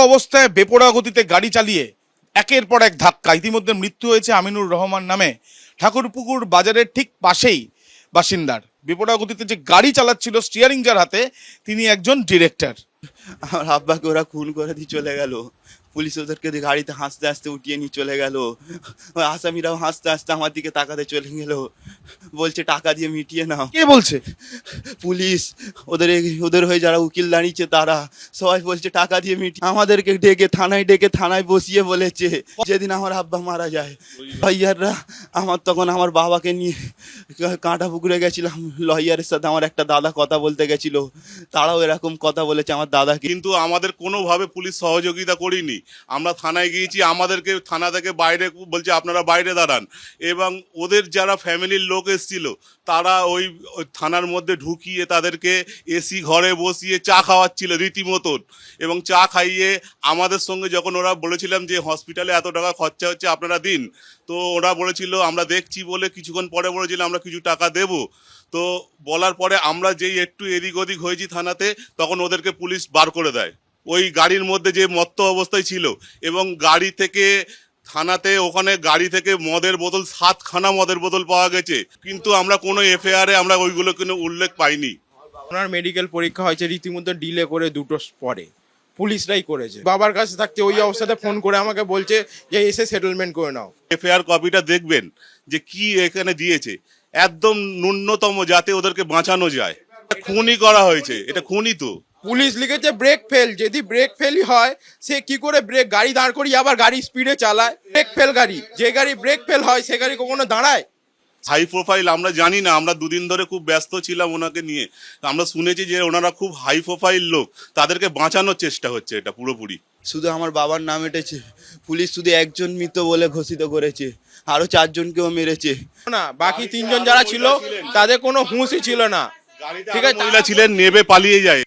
অবস্থায় বেপরোয়া গতিতে গাড়ি চালিয়ে একের পর এক ধাক্কা, ইতিমধ্যে মৃত্যু হয়েছে আমিনুর রহমান নামে ঠাকুরপুকুর বাজারের ঠিক পাশেই বাসিন্দার। বেপরোয়া গতিতে যে গাড়ি চালাচ্ছিল, স্টিয়ারিং যার হাতে, তিনি একজন ডিরেক্টর। আমার আব্বাকে ওরা খুন করে দিয়ে চলে গেল। পুলিশ ওদেরকে গাড়িতে হাসতে হাসতে উঠিয়ে নিয়ে চলে গেল। ওই আসামিরাও হাসতে হাসতে আমার দিকে তাকাতে চলে গেল, বলছে টাকা দিয়ে মিটিয়ে নাও। কে বলছে? পুলিশ, ওদের হয়ে যারা উকিল দাঁড়িয়েছে তারা সবাই বলছে টাকা দিয়ে মিটিয়ে। আমাদেরকে ডেকে থানায় বসিয়ে বলেছে যেদিন আমার আব্বা মারা যায় লয়াররা, তখন আমার বাবাকে নিয়ে কাঁটা পুকুরে গেছিলাম। লয়ারের সাথে আমার একটা দাদা কথা বলতে গেছিল, তারাও এরকম কথা বলেছে আমার দাদাকে। কিন্তু আমাদের কোনোভাবে পুলিশ সহযোগিতা করিনি। আমরা থানায় গিয়েছি, আমাদেরকে থানা থেকে বাইরে বলছে আপনারা বাইরে দাঁড়ান, এবং ওদের যারা ফ্যামিলির লোক এসেছিল তারা ওই থানার মধ্যে ঢুকিয়ে তাদেরকে এসি ঘরে বসিয়ে চা খাওয়াচ্ছিল রীতিমতন, এবং চা খাইয়ে আমাদের সঙ্গে যখন ওরা বলেছিলাম যে হসপিটালে এত টাকা খরচা হচ্ছে আপনারা দিন, তো ওরা বলেছিল আমরা দেখছি বলে কিছুক্ষণ পরে বলেছিল আমরা কিছু টাকা দেব। তো বলার পরে আমরা যেই একটু এদিক ওদিক হয়েছি থানাতে, তখন ওদেরকে পুলিশ বার করে দেয়। ওই গাড়ির মধ্যে যে মত্ত অবস্থায় ছিল, এবং গাড়ি থেকে থানাতে ওখানে গাড়ি থেকে মদের বোতল 7খানা মদের বোতল পাওয়া গেছে, কিন্তু আমরা কোনো এফআইআরে আমরা ওইগুলো কোনো উল্লেখ পাইনি। ওনার মেডিকেল পরীক্ষা হয়েছে রীতিমতো ডিলে করে 2টো পরে, পুলিশরাই করেছে। বাবার কাছে থাকতে ওই অবস্থাতে ফোন করে আমাকে বলছে যে এসে সেটেলমেন্ট করে নাও। এফআইআর কপিটা দেখবেন যে কি এখানে দিয়েছে, একদম ন্যূনতম যাতে ওদেরকে বাঁচানো যায়। খুনই করা হয়েছে, এটা খুনই তো। পুলিশ লিখেছে ব্রেক ফেল, যদি ব্রেক ফেলই হয় সে কি করে গাড়ি দাঁড় করিয়ে আবার গাড়ি স্পিডে চালায়? ব্রেক ফেল গাড়ি, যে গাড়ি ব্রেক ফেল হয় সে গাড়ি কখনো দাঁড়ায়? হাই প্রোফাইল আমরা জানি না, আমরা দুদিন ধরে খুব ব্যস্ত ছিলাম ওনাকে নিয়ে। আমরা শুনেছি যে ওনারা খুব হাই প্রোফাইল লোক, তাদেরকে বাঁচানোর চেষ্টা হচ্ছে এটা পুরোপুরি। শুধু আমার বাবার নাম এটেছে, পুলিশ শুধু একজন মৃত বলে ঘোষিত করেছে, আরো 4জনকেও মেরেছে না, বাকি 3জন যারা ছিল তাদের কোনো হুঁশই ছিল না। ঠিক আছে, মহিলা ছিলেন, নেবে পালিয়ে যায়।